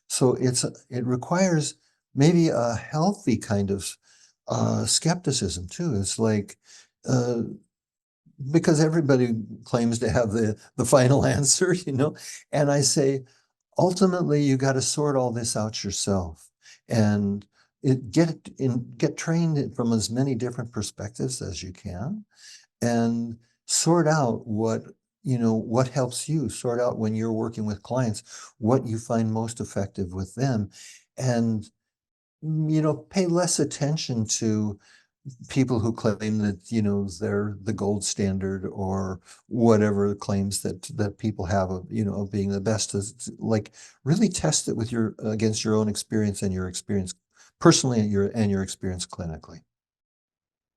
So it requires maybe a healthy kind of skepticism too. It's like uh, because everybody claims to have the final answer, and I say ultimately you got to sort all this out yourself, and get trained from as many different perspectives as you can, and sort out what helps you, sort out when you're working with clients what you find most effective with them, and pay less attention to people who claim that they're the gold standard, or whatever claims that people have of being the best. Like really test it with against your own experience and your experience personally, and your experience clinically.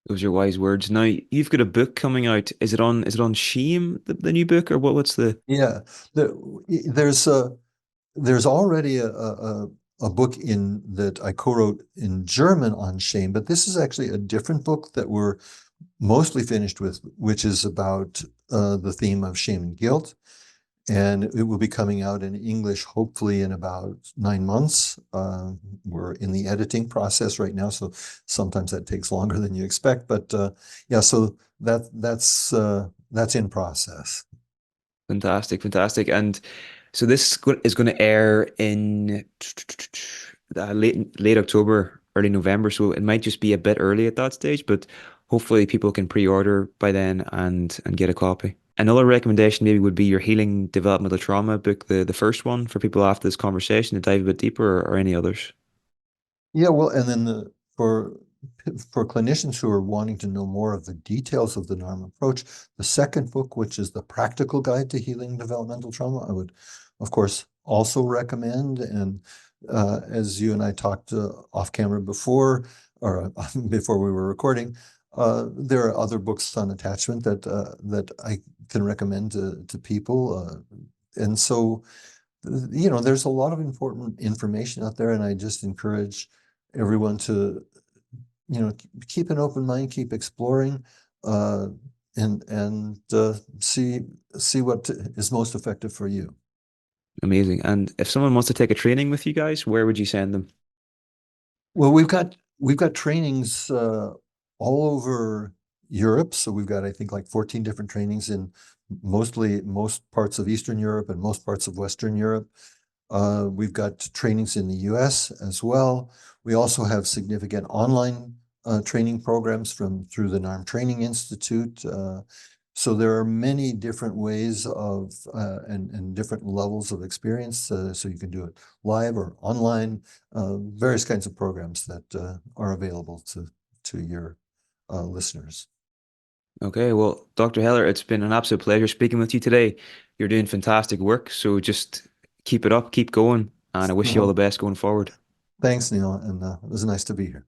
Those are wise words. Now you've got a book coming out. Is it on Shame, the new book, or what's the Yeah, there's there's already a book in that I co-wrote in German on shame, but this is actually a different book that we're mostly finished with, which is about the theme of shame and guilt. And it will be coming out in English, hopefully in about 9 months. We're in the editing process right now, so sometimes that takes longer than you expect. But yeah, so that's in process. fantastic, fantastic. And so is going to air in late October, early November. So it might just be a bit early at that stage, but hopefully people can pre-order by then and get a copy. Another recommendation maybe would be your Healing Developmental Trauma book, the first one for people after this conversation to dive a bit deeper, or any others. Yeah, well, and then for clinicians who are wanting to know more of the details of the NARM approach, the second book, which is the Practical Guide to Healing Developmental Trauma, I would, of course, also recommend. And as you and I talked off camera before, or before we were recording, there are other books on attachment that I can recommend to people. And so, there's a lot of important information out there, and I just encourage everyone to, keep an open mind, keep exploring, uh, and see what is most effective for you. Amazing. And if someone wants to take a training with you guys, where would you send them? Well, we've got trainings all over Europe. So we've got, I think, like 14 different trainings in most parts of Eastern Europe and most parts of Western Europe. We've got trainings in the US as well. We also have significant online training programs through the NARM Training Institute. So there are many different ways of and different levels of experience. So you can do it live or online, various kinds of programs that are available to your listeners. Okay, well, Dr. Heller, it's been an absolute pleasure speaking with you today. You're doing fantastic work, so just keep it up, keep going, and I wish you all the Well, best going forward. thanks, Neil, and it was nice to be here.